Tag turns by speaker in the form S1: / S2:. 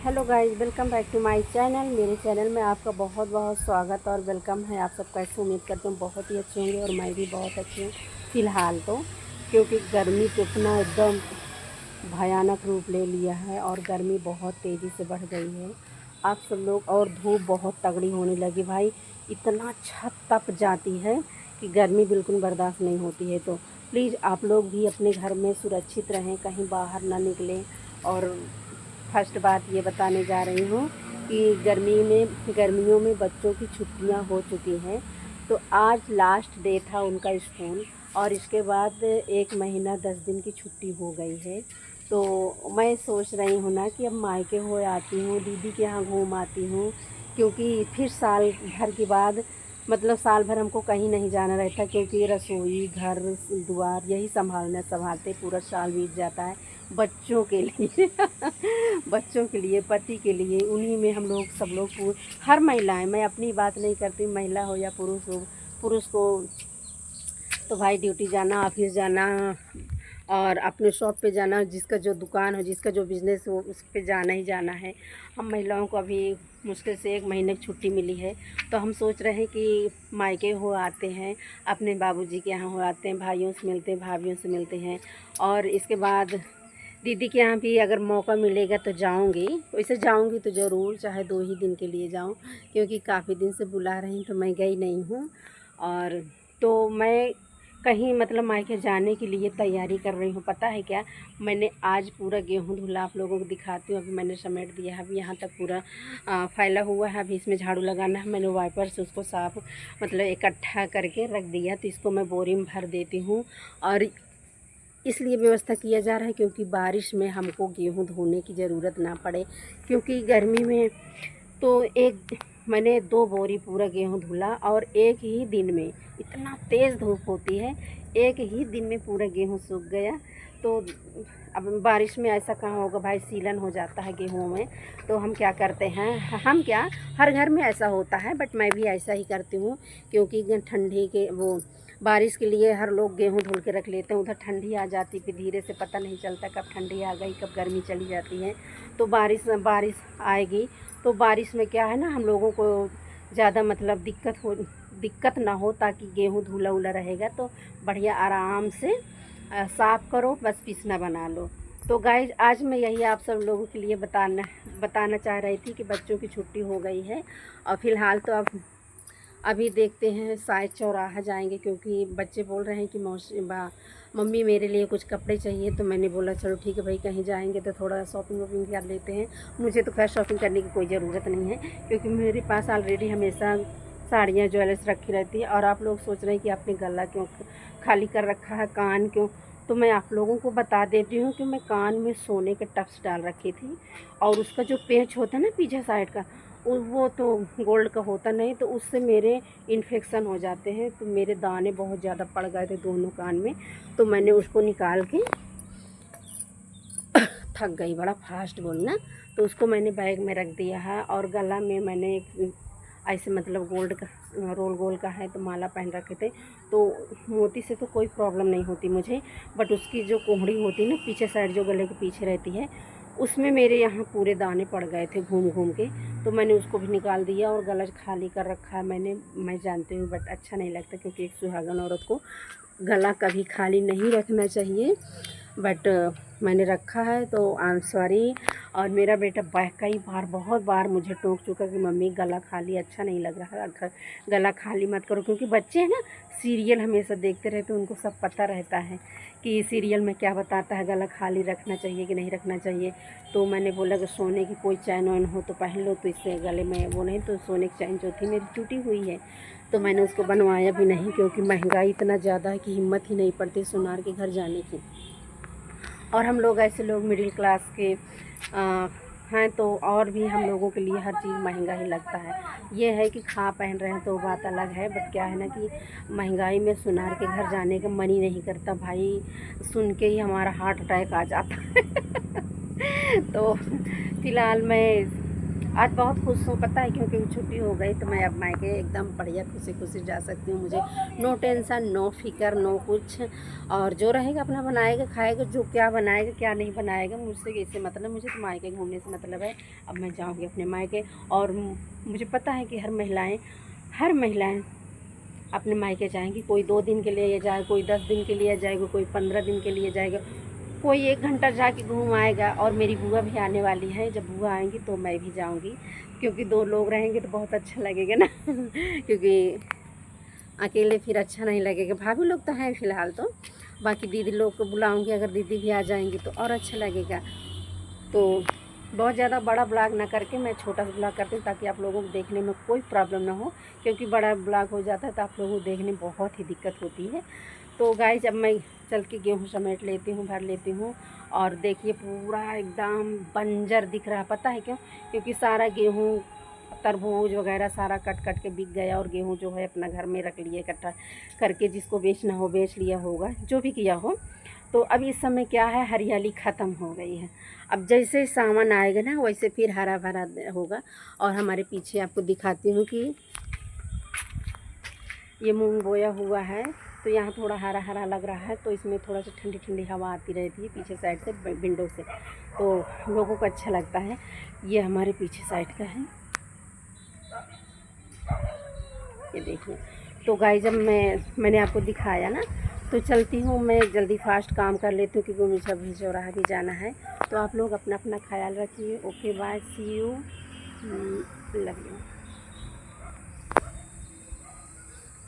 S1: Hello guys, welcome back to my channel. मेरे channel में आपका बहुत बहुत स्वागत और वेलकम है। आप सब कैसे, उम्मीद करते हैं बहुत ही अच्छे होंगे और मैं भी बहुत अच्छी हूँ फ़िलहाल तो, क्योंकि गर्मी तो इतना एकदम भयानक रूप ले लिया है और गर्मी बहुत तेज़ी से बढ़ गई है। आप सब लोग, और धूप बहुत तगड़ी होने लगी भाई। इतना छत तप जाती है कि गर्मी बिल्कुल बर्दाश्त नहीं होती है। तो प्लीज़ आप लोग भी अपने घर में सुरक्षित रहें, कहीं बाहर ना निकलें। और फर्स्ट बात ये बताने जा रही हूँ कि गर्मियों में बच्चों की छुट्टियाँ हो चुकी हैं। तो आज लास्ट डे था उनका स्कूल और इसके बाद 1 महीना 10 दिन की छुट्टी हो गई है। तो मैं सोच रही हूँ ना कि अब मायके हो आती हूँ, दीदी के यहाँ घूम आती हूँ, क्योंकि फिर साल भर के बाद मतलब साल भर हमको कहीं नहीं जाना रहता, क्योंकि रसोई घर द्वार यही संभालते पूरा साल बीत जाता है बच्चों के लिए बच्चों के लिए, पति के लिए, उन्हीं में हम लोग सब लोग हर महिलाएं, मैं अपनी बात नहीं करती, महिला हो या पुरुष हो, पुरुष को तो भाई ड्यूटी जाना, ऑफिस जाना और अपने शॉप पे जाना, जिसका जो दुकान हो, जिसका जो बिज़नेस हो, उस पे जाना ही जाना है। हम महिलाओं को अभी मुश्किल से 1 महीने की छुट्टी मिली है, तो हम सोच रहे हैं कि मायके हो आते हैं, अपने बाबूजी के यहाँ हो आते हैं, भाइयों से मिलते हैं, भाभियों से मिलते हैं। और इसके बाद दीदी के यहाँ भी अगर मौका मिलेगा तो जाऊँगी। वैसे जाऊँगी तो ज़रूर, चाहे 2 ही दिन के लिए जाऊँ, क्योंकि काफ़ी दिन से बुला रही तो मैं गई नहीं हूँ। और तो मैं कहीं मतलब मायके जाने के लिए तैयारी कर रही हूँ। पता है क्या, मैंने आज पूरा गेहूँ धुला, आप लोगों को दिखाती हूँ। अभी मैंने समेट दिया है, अभी यहाँ तक पूरा फैला हुआ है। अभी इसमें झाड़ू लगाना है। मैंने वाइपर से उसको साफ मतलब इकट्ठा करके रख दिया, तो इसको मैं बोरी में भर देती हूँ। और इसलिए व्यवस्था किया जा रहा है क्योंकि बारिश में हमको गेहूँ धोने की ज़रूरत ना पड़े, क्योंकि गर्मी में तो मैंने 2 बोरी पूरा गेहूँ धुला और एक ही दिन में, इतना तेज़ धूप होती है, एक ही दिन में पूरा गेहूँ सूख गया। तो अब बारिश में ऐसा कहाँ होगा भाई, सीलन हो जाता है गेहूँ में। तो हम क्या करते हैं, हम क्या, हर घर में ऐसा होता है, बट मैं भी ऐसा ही करती हूँ, क्योंकि ठंडी के वो बारिश के लिए हर लोग गेहूँ धुल के रख लेते हैं। उधर ठंडी आ जाती, फिर धीरे से पता नहीं चलता कब ठंडी आ गई, कब गर्मी चली जाती है। तो बारिश बारिश आएगी तो बारिश में क्या है ना, हम लोगों को ज़्यादा मतलब दिक्कत ना हो, ताकि गेहूँ धुला उला रहेगा तो बढ़िया आराम से साफ़ करो, बस पीसना बना लो। तो गाइस, आज मैं यही आप सब लोगों के लिए बताना चाह रही थी कि बच्चों की छुट्टी हो गई है और फ़िलहाल तो अब अभी देखते हैं, शायद चौराहा जाएंगे, क्योंकि बच्चे बोल रहे हैं कि मम्मी मेरे लिए कुछ कपड़े चाहिए। तो मैंने बोला चलो ठीक है भाई, कहीं जाएंगे तो थोड़ा शॉपिंग वॉपिंग कर लेते हैं। मुझे तो खैर शॉपिंग करने की कोई ज़रूरत नहीं है, क्योंकि मेरे पास ऑलरेडी हमेशा साड़ियाँ ज्वेलर्स रखी रहती है। और आप लोग सोच रहे हैं कि आपने गला क्यों खाली कर रखा है, कान क्यों, तो मैं आप लोगों को बता देती हूँ कि मैं कान में सोने के टप्स डाल रखी थी, और उसका जो पेच होता है ना पीछे साइड का, वो तो गोल्ड का होता नहीं, तो उससे मेरे इन्फेक्शन हो जाते हैं। तो मेरे दाने बहुत ज़्यादा पड़ गए थे दोनों कान में, तो मैंने उसको निकाल के थक गई, बड़ा फास्ट बोलना, तो उसको मैंने बैग में रख दिया है। और गला में मैंने एक ऐसे मतलब गोल्ड का रोल गोल्ड का है, तो माला पहन रखे थे। तो मोती से तो कोई प्रॉब्लम नहीं होती मुझे, बट उसकी जो कोहड़ी होती है ना पीछे साइड, जो गले के पीछे रहती है, उसमें मेरे यहाँ पूरे दाने पड़ गए थे घूम घूम के। तो मैंने उसको भी निकाल दिया और गला खाली कर रखा है मैंने। मैं जानती हूँ बट अच्छा नहीं लगता, क्योंकि एक सुहागन औरत को गला कभी खाली नहीं रखना चाहिए, बट मैंने रखा है, तो आई एम सॉरी। और मेरा बेटा कई बार, बहुत बार मुझे टोक चुका कि मम्मी गला खाली अच्छा नहीं लग रहा है, गला खाली मत करो, क्योंकि बच्चे हैं ना, सीरियल हमेशा देखते रहते हैं, उनको सब पता रहता है कि सीरियल में क्या बताता है, गला खाली रखना चाहिए कि नहीं रखना चाहिए। तो मैंने बोला कि सोने की कोई चैन वैन हो तो पहन लो, तो इससे गले में वो नहीं, तो सोने की चैन जो थी मेरी टूटी हुई है, तो मैंने उसको बनवाया भी नहीं, क्योंकि महंगाई इतना ज़्यादा है कि हिम्मत ही नहीं पड़ती सोनार के घर जाने की। और हम लोग ऐसे लोग मिडिल क्लास के हैं, तो और भी हम लोगों के लिए हर चीज़ महंगा ही लगता है। ये है कि खा पहन रहे हैं तो बात अलग है, बट क्या है ना कि महंगाई में सुनार के घर जाने का मन ही नहीं करता भाई, सुन के ही हमारा हार्ट अटैक आ जाता है तो फ़िलहाल मैं आज बहुत खुश हूँ, पता है, क्योंकि छुट्टी हो गई तो मैं अब मायके एकदम बढ़िया खुशी खुशी जा सकती हूँ। मुझे नो टेंशन, नो फिक्र, नो कुछ। और जो रहेगा अपना बनाएगा खाएगा, जो क्या बनाएगा क्या नहीं बनाएगा मुझसे इससे मतलब, मुझे तो मायके घूमने से मतलब है। अब मैं जाऊँगी अपने मायके, और मुझे पता है कि हर महिलाएँ अपने मायके जाएंगी। कोई 2 दिन के लिए जाए, कोई 10 दिन के लिए जाएगा, कोई 15 दिन के लिए जाएगा, कोई 1 घंटा जाके घूम आएगा। और मेरी बुआ भी आने वाली है, जब बुआ आएंगी तो मैं भी जाऊंगी, क्योंकि 2 लोग रहेंगे तो बहुत अच्छा लगेगा ना क्योंकि अकेले फिर अच्छा नहीं लगेगा। भाभी लोग तो हैं फ़िलहाल तो, बाकी दीदी लोग को बुलाऊंगी, अगर दीदी भी आ जाएंगी तो और अच्छा लगेगा। तो बहुत ज़्यादा बड़ा ब्लॉग ना करके मैं छोटा सा ब्लॉग करती हूँ, ताकि आप लोगों को देखने में कोई प्रॉब्लम ना हो, क्योंकि बड़ा ब्लॉग हो जाता है तो आप लोगों को देखने में बहुत ही दिक्कत होती है। तो गाइस अब मैं चल के गेहूँ समेट लेती हूँ, भर लेती हूँ। और देखिए पूरा एकदम बंजर दिख रहा है, पता है क्यों? क्योंकि सारा गेहूँ, तरबूज वगैरह सारा कट कट के बिक गया, और गेहूँ जो है अपना घर में रख लिए इकट्ठा करके, जिसको बेचना हो बेच लिया होगा, जो भी किया हो। तो अब इस समय क्या है, हरियाली ख़त्म हो गई है। अब जैसे सावन आएगा ना वैसे फिर हरा भरा होगा। और हमारे पीछे आपको दिखाती हूँ कि ये मूंग बोया हुआ है, तो यहाँ थोड़ा हरा हरा लग रहा है, तो इसमें थोड़ा सा ठंडी ठंडी हवा आती रहती है पीछे साइड से, विंडो से, तो लोगों को अच्छा लगता है। ये हमारे पीछे साइड का है, ये देखिए। तो गाइस जब मैंने आपको दिखाया ना, तो चलती हूँ मैं, जल्दी फास्ट काम कर लेती हूँ, क्योंकि मुझे अभी चौराहा भी जाना है। तो आप लोग अपना अपना ख्याल रखिए। Okay bye, see you, love you.